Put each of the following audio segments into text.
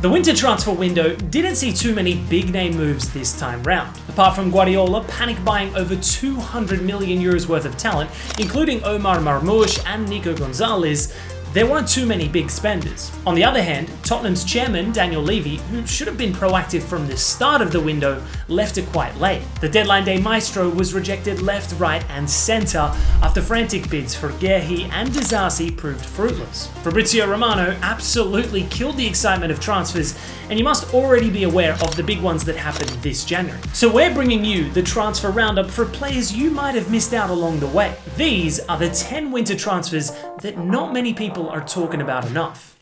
The winter transfer window didn't see too many big-name moves this time round. Apart from Guardiola panic buying over 200 million euros worth of talent, including Omar Marmoush and Nico Gonzalez, there weren't too many big spenders. On the other hand, Tottenham's chairman, Daniel Levy, who should have been proactive from the start of the window, left it quite late. The deadline day maestro was rejected left, right and centre after frantic bids for Guehi and Disasi proved fruitless. Fabrizio Romano absolutely killed the excitement of transfers, and you must already be aware of the big ones that happened this January. So we're bringing you the transfer roundup for players you might have missed out along the way. These are the 10 winter transfers that not many people are talking about enough.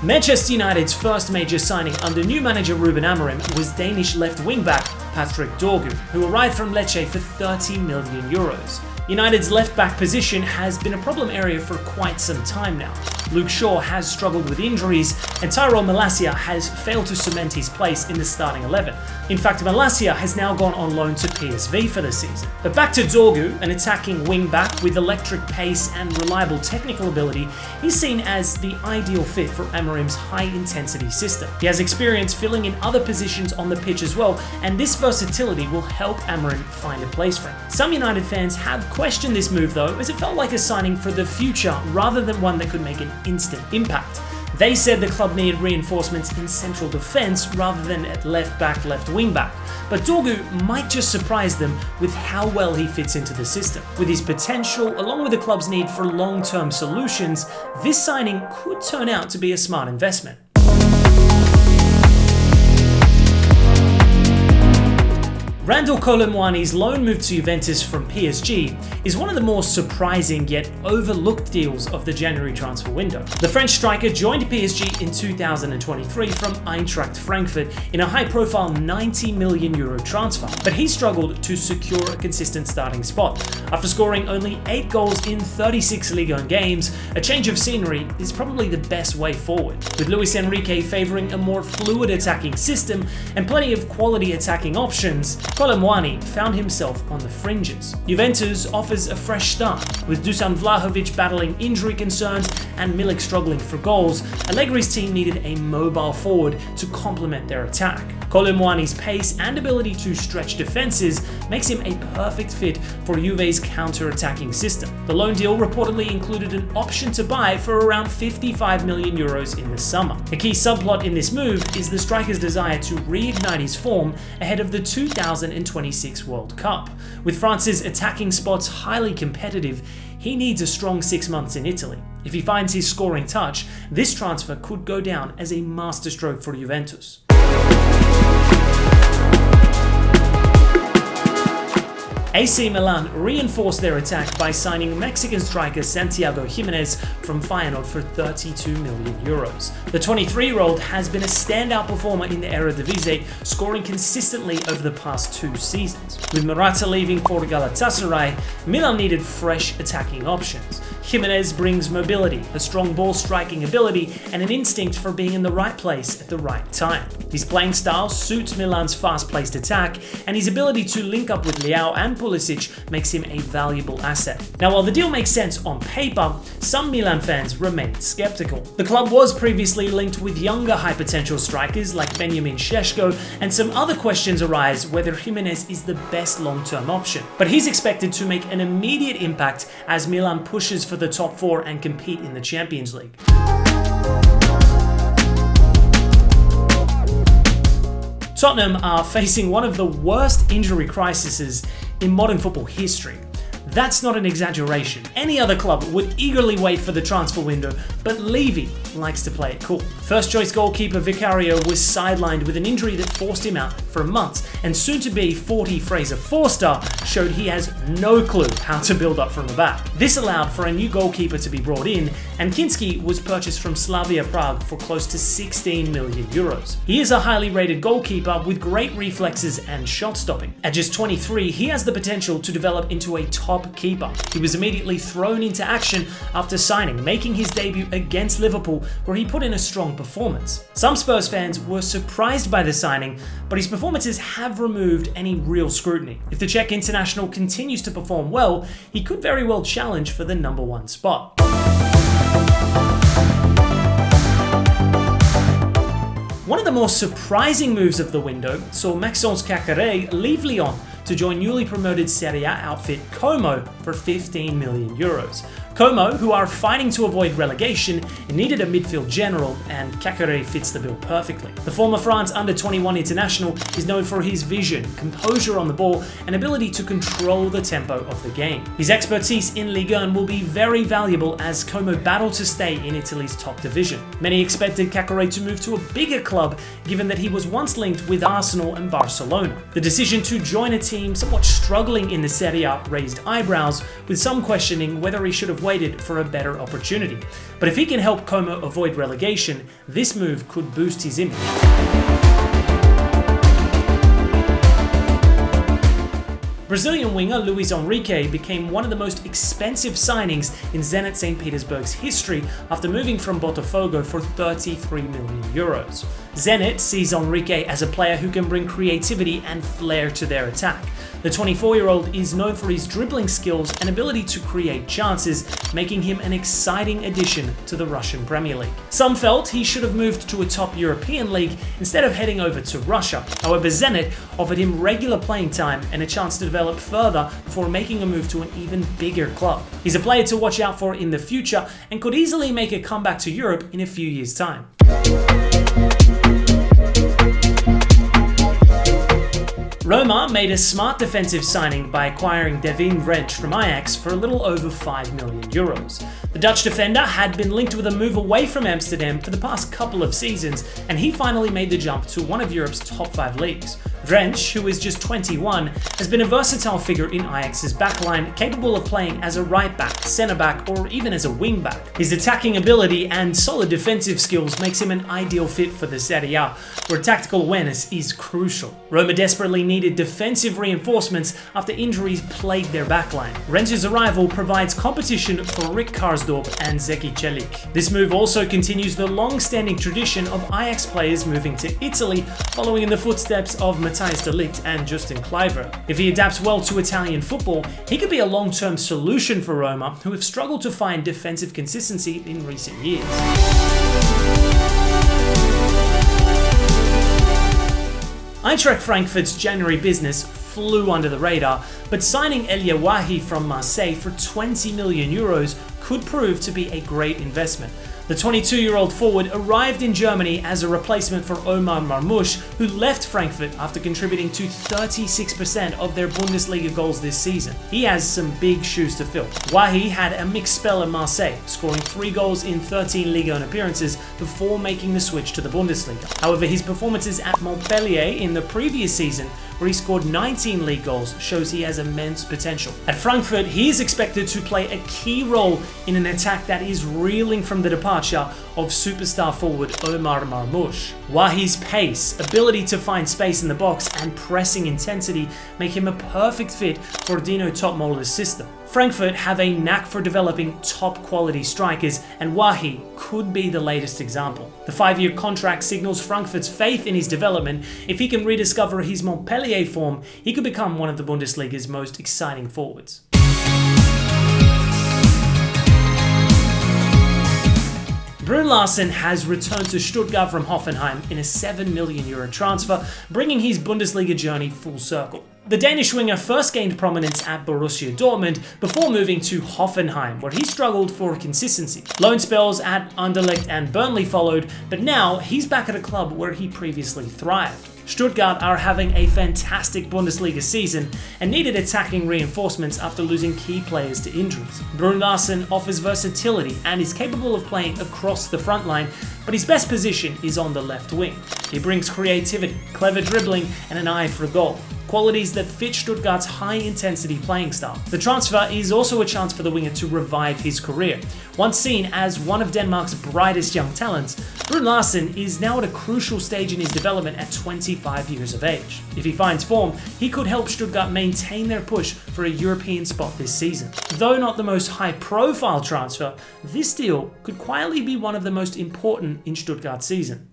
Manchester United's first major signing under new manager Ruben Amorim was Danish left wing-back Patrick Dorgu, who arrived from Lecce for 30 million euros. United's left-back position has been a problem area for quite some time now. Luke Shaw has struggled with injuries, and Tyrell Malacia has failed to cement his place in the starting 11. In fact, Malacia has now gone on loan to PSV for the season. But back to Dorgu, an attacking wing-back with electric pace and reliable technical ability, he's seen as the ideal fit for Amorim's high-intensity system. He has experience filling in other positions on the pitch as well, and this versatility will help Amorim find a place for him. Some United fans have questioned this move though, as it felt like a signing for the future rather than one that could make an instant impact. They said the club needed reinforcements in central defence rather than at left back, left wing back. But Dorgu might just surprise them with how well he fits into the system. With his potential, along with the club's need for long-term solutions, this signing could turn out to be a smart investment. Randal Kolo Muani's loan move to Juventus from PSG is one of the more surprising yet overlooked deals of the January transfer window. The French striker joined PSG in 2023 from Eintracht Frankfurt in a high-profile 90 million euro transfer, but he struggled to secure a consistent starting spot. After scoring only 8 goals in 36 Ligue 1 games, a change of scenery is probably the best way forward. With Luis Enrique favouring a more fluid attacking system and plenty of quality attacking options, Kolo Muani found himself on the fringes. Juventus offers a fresh start. With Dusan Vlahovic battling injury concerns and Milik struggling for goals, Allegri's team needed a mobile forward to complement their attack. Kolo Muani's pace and ability to stretch defenses makes him a perfect fit for Juve's counter-attacking system. The loan deal reportedly included an option to buy for around 55 million euros in the summer. A key subplot in this move is the striker's desire to reignite his form ahead of the 2026 World Cup. With France's attacking spots highly competitive, he needs a strong 6 months in Italy. If he finds his scoring touch, this transfer could go down as a masterstroke for Juventus. AC Milan reinforced their attack by signing Mexican striker Santiago Giménez from Feyenoord for 32 million euros. The 23-year-old has been a standout performer in the Eredivisie, scoring consistently over the past 2 seasons. With Morata leaving for Galatasaray, Milan needed fresh attacking options. Giménez brings mobility, a strong ball striking ability, and an instinct for being in the right place at the right time. His playing style suits Milan's fast-paced attack, and his ability to link up with Leao and Pulisic makes him a valuable asset. Now, while the deal makes sense on paper, some Milan fans remain skeptical. The club was previously linked with younger high-potential strikers like Benjamin Šeško, and some other questions arise whether Giménez is the best long-term option. But he's expected to make an immediate impact as Milan pushes for the top 4 and compete in the Champions League. Tottenham are facing one of the worst injury crises in modern football history. That's not an exaggeration. Any other club would eagerly wait for the transfer window, but Levy likes to play it cool. First choice goalkeeper Vicario was sidelined with an injury that forced him out for months, and soon-to-be 40 Fraser Forster showed he has no clue how to build up from the back. This allowed for a new goalkeeper to be brought in, and Kinski was purchased from Slavia Prague for close to 16 million euros. He is a highly rated goalkeeper with great reflexes and shot stopping. At just 23, he has the potential to develop into a top keeper. He was immediately thrown into action after signing, making his debut against Liverpool, where he put in a strong performance. Some Spurs fans were surprised by the signing, but his performances have removed any real scrutiny. If the Czech international international continues to perform well, he could very well challenge for the number 1 spot. One of the more surprising moves of the window saw Maxence Caqueret leave Lyon to join newly promoted Serie A outfit Como for 15 million euros. Como, who are fighting to avoid relegation, needed a midfield general, and Caqueret fits the bill perfectly. The former France under-21 international is known for his vision, composure on the ball, and ability to control the tempo of the game. His expertise in Ligue 1 will be very valuable as Como battle to stay in Italy's top division. Many expected Caqueret to move to a bigger club, given that he was once linked with Arsenal and Barcelona. The decision to join a team somewhat struggling in the Serie A raised eyebrows, with some questioning whether he should have waited for a better opportunity. But if he can help Como avoid relegation, this move could boost his image. Brazilian winger Luis Enrique became one of the most expensive signings in Zenit St. Petersburg's history after moving from Botafogo for 33 million euros. Zenit sees Enrique as a player who can bring creativity and flair to their attack. The 24-year-old is known for his dribbling skills and ability to create chances, making him an exciting addition to the Russian Premier League. Some felt he should have moved to a top European league instead of heading over to Russia. However, Zenit offered him regular playing time and a chance to develop further before making a move to an even bigger club. He's a player to watch out for in the future and could easily make a comeback to Europe in a few years' time. Roma made a smart defensive signing by acquiring Devin Wrench from Ajax for a little over 5 million euros. The Dutch defender had been linked with a move away from Amsterdam for the past couple of seasons, and he finally made the jump to one of Europe's top 5 leagues. Wrench, who is just 21, has been a versatile figure in Ajax's backline, capable of playing as a right back, centre back, or even as a wing back. His attacking ability and solid defensive skills makes him an ideal fit for the Serie A, where tactical awareness is crucial. Roma desperately needed defensive reinforcements after injuries plagued their backline. Wrench's arrival provides competition for Rick Karsdorp and Zeki Celik. This move also continues the long-standing tradition of Ajax players moving to Italy, following in the footsteps of Matthijs de Ligt and Justin Kluivert. If he adapts well to Italian football, he could be a long-term solution for Roma, who have struggled to find defensive consistency in recent years. Eintracht Frankfurt's January business flew under the radar, but signing El Yawahi from Marseille for 20 million euros could prove to be a great investment. The 22-year-old forward arrived in Germany as a replacement for Omar Marmoush, who left Frankfurt after contributing to 36% of their Bundesliga goals this season. He has some big shoes to fill. Wahi had a mixed spell in Marseille, scoring 3 goals in 13 Ligue 1 appearances before making the switch to the Bundesliga. However, his performances at Montpellier in the previous season, where he scored 19 league goals, shows he has immense potential. At Frankfurt, he is expected to play a key role in an attack that is reeling from the departure of superstar forward Omar Marmoush. Wahi's pace, ability to find space in the box, and pressing intensity make him a perfect fit for Dino Topmoller's system. Frankfurt have a knack for developing top quality strikers, and Wahi could be the latest example. The 5-year contract signals Frankfurt's faith in his development. If he can rediscover his Montpellier form, he could become one of the Bundesliga's most exciting forwards. Brun Larsen has returned to Stuttgart from Hoffenheim in a 7 million euro transfer, bringing his Bundesliga journey full circle. The Danish winger first gained prominence at Borussia Dortmund before moving to Hoffenheim, where he struggled for consistency. Loan spells at Anderlecht and Burnley followed, but now he's back at a club where he previously thrived. Stuttgart are having a fantastic Bundesliga season and needed attacking reinforcements after losing key players to injuries. Brun Larsen offers versatility and is capable of playing across the front line, but his best position is on the left wing. He brings creativity, clever dribbling, and an eye for goal, qualities that fit Stuttgart's high-intensity playing style. The transfer is also a chance for the winger to revive his career. Once seen as one of Denmark's brightest young talents, Brun Larsen is now at a crucial stage in his development at 25 years of age. If he finds form, he could help Stuttgart maintain their push for a European spot this season. Though not the most high-profile transfer, this deal could quietly be one of the most important in Stuttgart's season.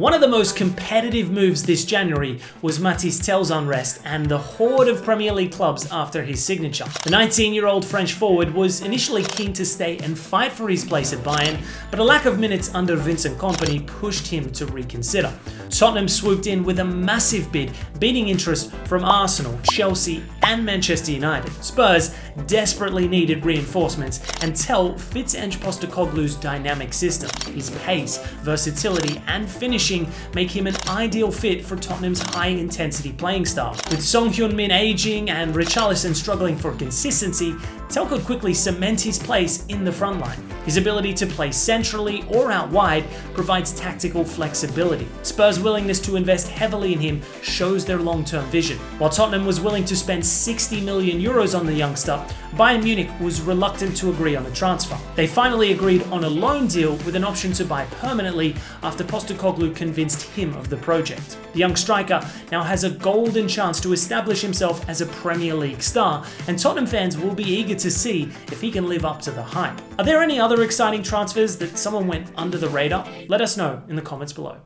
One of the most competitive moves this January was Mathys Tel's unrest and the horde of Premier League clubs after his signature. The 19-year-old French forward was initially keen to stay and fight for his place at Bayern, but a lack of minutes under Vincent Kompany pushed him to reconsider. Tottenham swooped in with a massive bid, beating interest from Arsenal, Chelsea and Manchester United. Spurs desperately needed reinforcements, and Tel fits Ange Postecoglou's dynamic system. His pace, versatility and finishing make him an ideal fit for Tottenham's high-intensity playing style. With Son Heung-min aging and Richarlison struggling for consistency, Tel could quickly cement his place in the front line. His ability to play centrally or out wide provides tactical flexibility. Spurs' willingness to invest heavily in him shows their long-term vision. While Tottenham was willing to spend 60 million euros on the youngster, Bayern Munich was reluctant to agree on the transfer. They finally agreed on a loan deal with an option to buy permanently after Postecoglou convinced him of the project. The young striker now has a golden chance to establish himself as a Premier League star, and Tottenham fans will be eager to see if he can live up to the hype. Are there any other exciting transfers that someone went under the radar? Let us know in the comments below.